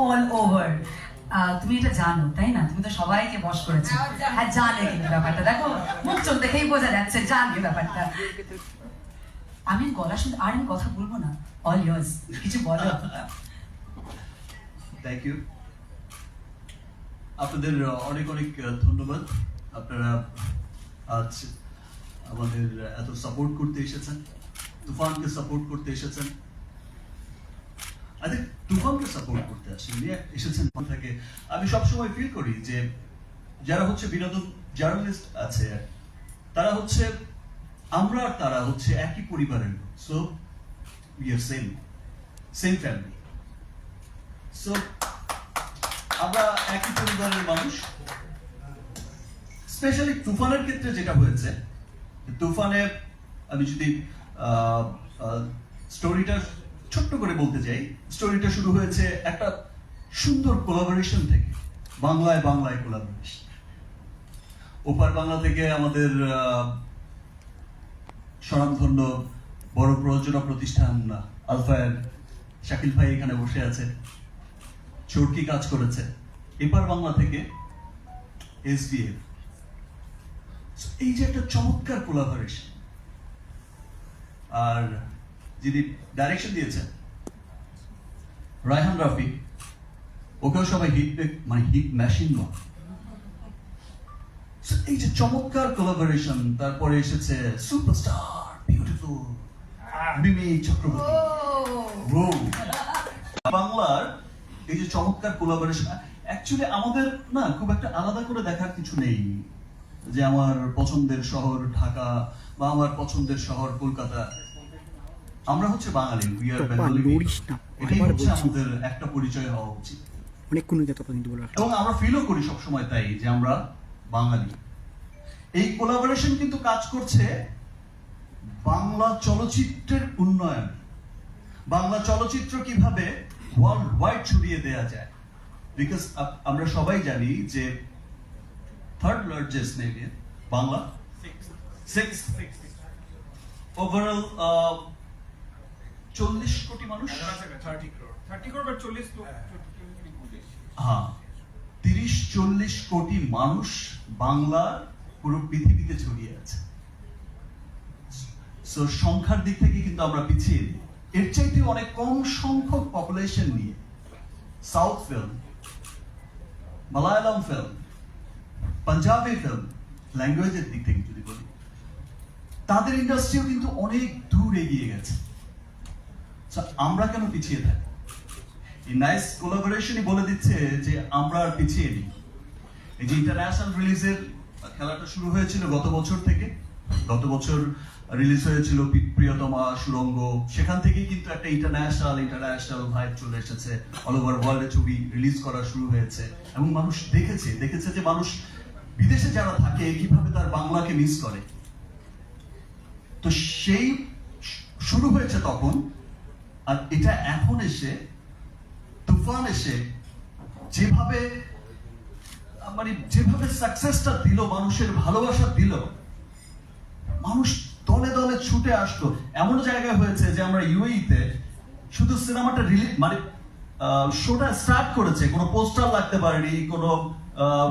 All over. তুমি এটা জানো তাই না? তুমি তো সবাইকে বশ করেছো। হ্যাঁ জানে কিন্তু ব্যাপারটা, দেখো মুখ চোখ দেখেই বোঝা যাচ্ছে জানে ব্যাপারটা। আমি গলা শুনতে আর আমি কথা বলবো না, অল ইয়ার্স, কিছু বলো। থ্যাংক ইউ, আপনাদের অনেক অনেক ধন্যবাদ। আপনারা আজ আমাদের এত সাপোর্ট করতে এসেছেন, তুফানকে সাপোর্ট করতে এসেছেন। আই থিঙ্ক তুফানকে সাপোর্ট করতে এসেছেন থেকে। আমি সবসময় ফিল করি যে যারা হচ্ছে বিনোদন জার্নালিস্ট আছে, তারা হচ্ছে আমরা আর তারা হচ্ছে একই পরিবারের লোক। So we are same family. So আমরা একই পরিবারের মানুষ। স্পেশালি তুফানের ক্ষেত্রে যেটা হয়েছে, তুফানে আমি যদি স্টোরিটা ছোট্ট করে বলতে চাই, স্টোরিটা শুরু হয়েছে একটা সুন্দর কোলাবোরেশন থেকে, বাংলায় কোলাবোরেশন। ওপার বাংলা থেকে আমাদের স্বনামধন্য বড় প্রযোজনা প্রতিষ্ঠান আলফায়ার শাকিল ভাই এখানে বসে আছে, চরকি কাজ করেছে। এপার বাংলা থেকে SBF। এই যে একটা চমৎকার কোলাবোরেশন, আর যিনি ডাইরেকশন দিয়েছেন রায়হান রাফি, ওকেও সবাই হিট মেশিন বলে। এই যে চমৎকার কোলাবোরেশন, তারপরে এসেছে সুপারস্টার বিউটিফুল মিমি চক্রবর্তী। বাংলার এই যে চমৎকার কোলাবোরেশন, অ্যাকচুয়ালি আমাদের না খুব একটা আলাদা করে দেখার কিছু নেই যে আমার পছন্দের শহর ঢাকা বা আমার পছন্দের শহর কলকাতা। আমরা হচ্ছে বাঙালি, উই আর বেঙ্গলি। এটাই হচ্ছে আমাদের একটা পরিচয় হওয়া উচিত। এবং আমরা ফিলও করি সবসময় তাই যে আমরা বাঙালি। এই কোলাবোরেশন কিন্তু কাজ করছে বাংলা চলচ্চিত্রের উন্নয়ন, বাংলা চলচ্চিত্র কিভাবে ওয়ার্ল্ড ওয়াইড ছড়িয়ে দেয়া যায়। বিকজ আমরা সবাই জানি যে third largest navy Bangla, overall 40 কোটি মানুষ। হ্যাঁ, 30-40 কোটি মানুষ বাংলা পুরো পৃথিবীতে ছড়িয়ে আছে। সো সংখ্যার দিক থেকে কিন্তু আমরা পিছিয়ে নেই। এর চাইতে অনেক কম সংখ্যক পপুলেশন নিয়ে south film, Malayalam film, Punjabi film, ল্যাঙ্গুয়েজের দিক থেকে যদি বলি, তাদের ইন্ডাস্ট্রিও কিন্তু অনেক দূর এগিয়ে গেছে। আমরা কেন পিছিয়ে থাকি? এই নাইস কোলাবোরেশনই বলে দিচ্ছে যে আমরা আর পিছিয়ে নেই। এই যে ইন্টারন্যাশনাল রিলিজের খেলাটা শুরু হয়েছিল গত বছর থেকে, গত বছর রিলিজ হয়েছিল প্রিয়তমা, সুরঙ্গ। সেখান থেকেই কিন্তু একটা ইন্টারন্যাশনাল ভাইব চলে এসেছে, অল ওভার ওয়ার্ল্ডে ছবি রিলিজ করা শুরু হয়েছে। এবং মানুষ দেখেছে যে মানুষ বিদেশে যারা থাকে কিভাবে তার বাংলাকে মিস করে। তো সেই শুরু হয়েছে তখন, আর এটা এখন এসে তুফান এসে যেভাবে সাকসেসটা দিল, মানুষের ভালোবাসা দিল, মানুষ দলে দলে ছুটে আসলো। এমন জায়গায় হয়েছে যে আমরা ইউএইতে শুধু সিনেমাটা শোটা স্টার্ট করেছে, কোনো পোস্টার লাগতে পারেনি, কোনো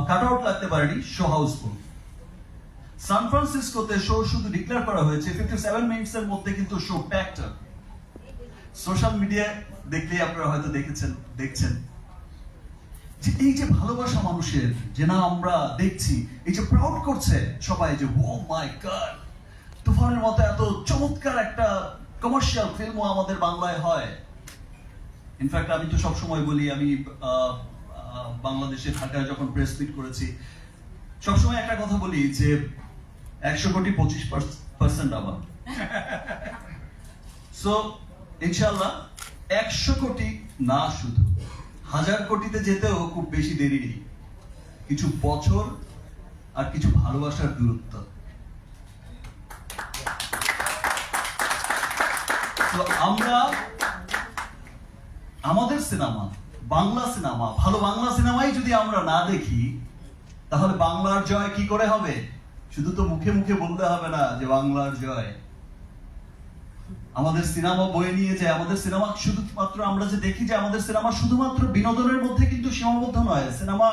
কাটআউট লাগতে পারেনি, শো হাউসফুল। সান ফ্রান্সিসকোতে শো শুধু ডিক্লেয়ার করা হয়েছে 57 মিনিটসের মধ্যে, কিন্তু শো প্যাকড। সোশ্যাল মিডিয়া দেখলেই আপনারা হয়তো দেখছেন যে এই যে ভালোবাসা মানুষের, যে না আমরা দেখছি, এই যে প্রাউড করছে সবাই যে ও মাই গড, তুফানের মতো এত চমৎকার একটা কমার্শিয়াল ফিল্মও আমাদের বাংলায় হয়। ইনফ্যাক্ট আমি তো সবসময় বলি, আমি বাংলাদেশে ঢাকায় যখন প্রেস মিট করেছি, সবসময় একটা কথা বলি যে 100 কোটি 25% আবার। সো ইনশাআল্লাহ 100 কোটি না, শুধু 1000 কোটিতে যেতেও খুব বেশি দেরি নেই। কিছু বছর আর কিছু ভালোবাসার দূরত্ব। তো আমরা আমাদের সিনেমা, বাংলা সিনেমা, ভালো বাংলা সিনেমাই যদি আমরা না দেখি, তাহলে বাংলার জয় কি করে হবে? শুধু তো মুখে মুখে বলতে হবে না যে বাংলার জয়। আমাদের সিনেমা বয়ে নিয়ে যায়। আমাদের সিনেমা শুধুমাত্র আমরা যে দেখি যে আমাদের সিনেমা শুধুমাত্র বিনোদনের মধ্যে কিন্তু সীমাবদ্ধ নয়। সিনেমা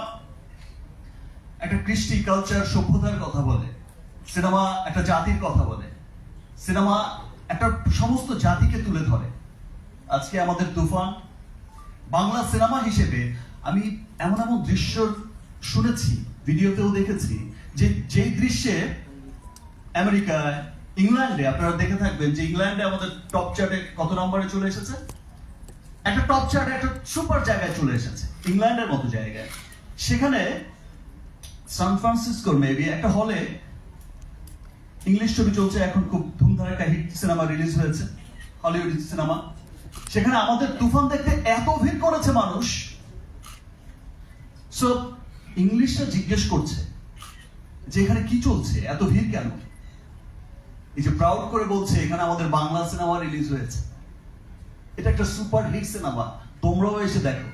একটা কৃষ্টি, কালচার, সভ্যতার কথা বলে। সিনেমা একটা জাতির কথা বলে। সিনেমা একটা সমস্ত জাতিকে তুলে ধরে। আজকে আমাদের তুফান বাংলা সিনেমা হিসেবে আমি এমন এমন দৃশ্য শুনেছি, ভিডিওতেও দেখেছি, যে যেই দৃশ্যে আমেরিকায়, ইংল্যান্ডে আপনারা দেখে থাকবেন যে ইংল্যান্ডে আমাদের টপ চার্টে কত নম্বরে চলে এসেছে। একটা টপ চার্টে একটা সুপার জায়গায় চলে এসেছে, ইংল্যান্ডের মতো জায়গায়। সেখানে সান ফ্রান্সিসকোর মেবি একটা হলে ইংলিশ ছবি চলছে, এখন খুব ধুমধার একটা হিট সিনেমা রিলিজ হয়েছে, হলিউড সিনেমা। সেখানে আমাদের তুফান দেখতে এত ভিড় করেছে মানুষ। সো ইংলিশটা জিজ্ঞেস করছে যে এখানে কি চলছে, এত ভিড় কেন? এই যে প্রাউড করে বলছে এখানে আমাদের বাংলা সিনেমা রিলিজ হয়েছে, এটা একটা সুপার হিট সিনেমা, তোমরাও এসে দেখো।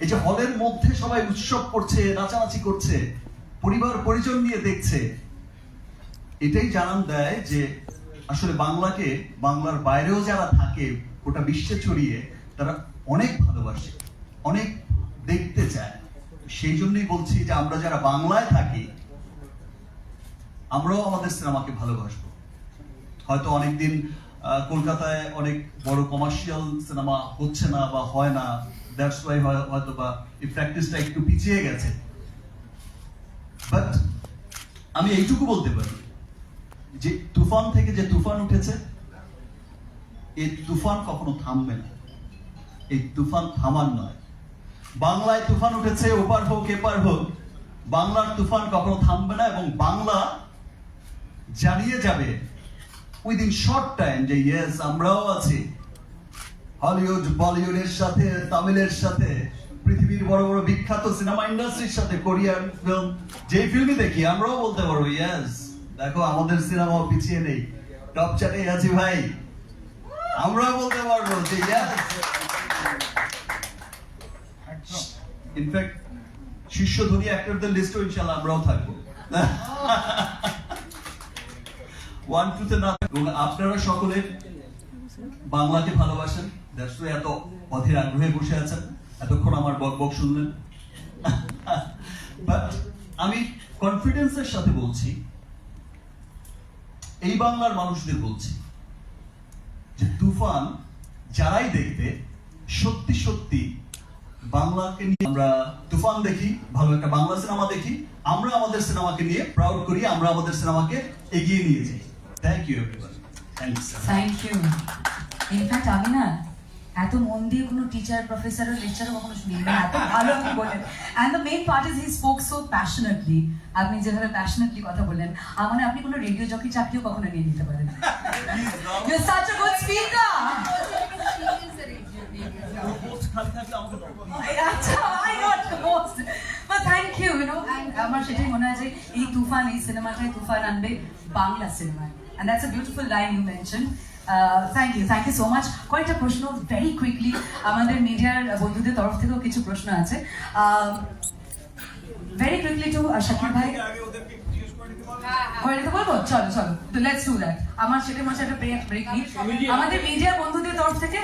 এই যে হলের মধ্যে সবাই উৎসব করছে, নাচানাচি করছে, পরিবার পরিজন নিয়ে দেখছে, এটাই জানান দেয় যে আসলে বাংলাকে, বাংলার বাইরেও যারা থাকে গোটা বিশ্বে ছড়িয়ে, তারা অনেক ভালোবাসে, অনেক দেখতে চায়। সেই জন্যই বলছি যে আমরা যারা বাংলায় থাকি আমরাও আমাদের সিনেমাকে ভালোবাসবো। হয়তো অনেকদিন কলকাতায় অনেক বড় কমার্শিয়াল সিনেমা হচ্ছে না বা হয় না, দ্যাটস ওয়াই হয়তো বা এই প্র্যাকটিসটা একটু পিছিয়ে গেছে। বাট আমি এইটুকু বলতে পারি যে তুফান থেকে যে তুফান উঠেছে, এই তুফান কখনো থামবে না। এই তুফান থামার নয়। বাংলায় তুফান উঠেছে, ওপার হোক এপার হোক, বাংলার তুফান কখনো থামবে না। এবং বাংলা জানিয়ে যাবে উইদিন শর্ট টাইম যে ইয়েস, আমরাও আছি হলিউড বলিউডের সাথে, তামিলের সাথে, পৃথিবীর বড় বড় বিখ্যাত সিনেমা ইন্ডাস্ট্রির সাথে, কোরিয়ান ফিল্ম, যে ফিল্মই দেখি আমরাও বলতে পারবো ইয়েস, দেখো আমাদের সিনেমাও পিছিয়ে নেই, টপ চার্টে আছি ভাই। আমরাও বলতে পারবো যে ইয়েস। ইনফ্যাক্ট শীর্ষ ধনী অ্যাক্টরদের লিস্টও ইনশাআল্লাহ আমরাও থাকবো। ওয়ান টুতে না। আপনারা সকলে বাংলাকে ভালোবাসেন, দ্যাটস ওয়াই এত অধীর আগ্রহে বসে আছেন, এতক্ষণ আমার বকবক শুনলেন। বাট আমি কনফিডেন্সের সাথে বলছি, এই বাংলার মানুষদের বলছি যে তুফান যারাই দেখবে, সত্যি সত্যি বাংলাকে নিয়ে আমরা তুফান দেখি, ভালো একটা বাংলা সিনেমা দেখি, আমরা আমাদের সিনেমাকে নিয়ে প্রাউড করি, আমরা আমাদের সিনেমাকে এগিয়ে নিয়ে যাই। Thank you everyone. Thank you. In fact আমি না এত মন দিয়ে কোনো টিচার, প্রফেসর, লেকচারও কখনো শুনি না, এত ভালো আপনি বলেন। And the main part is he spoke so passionately. আপনি যেভাবে প্যাশনেটলি কথা বললেন, আমার মনে হয় আপনি কোনো রেডিও জকি চাকরিও কখনো নিয়ে নিতে পারেন। You are such a good speaker. আচ্ছা, I not host, but thank you. You know, আমার সেটাই মনে হয় যে এই তুফান, এই সিনেমাটাই তুফান আনবে বাংলা সিনেমায়। And that's a beautiful line you mentioned. Thank you so much. কয়েকটা প্রশ্ন very quickly, আমাদের মিডিয়ার বন্ধুদের তরফ থেকেও কিছু প্রশ্ন আছে। Very quickly to শাকিব ভাই। করে দিতে বলবো? চলো চলো, let's do that. আমার সেটা মাসে একটা ব্রেক নিই। আমাদের মিডিয়ার বন্ধুদের তরফ থেকে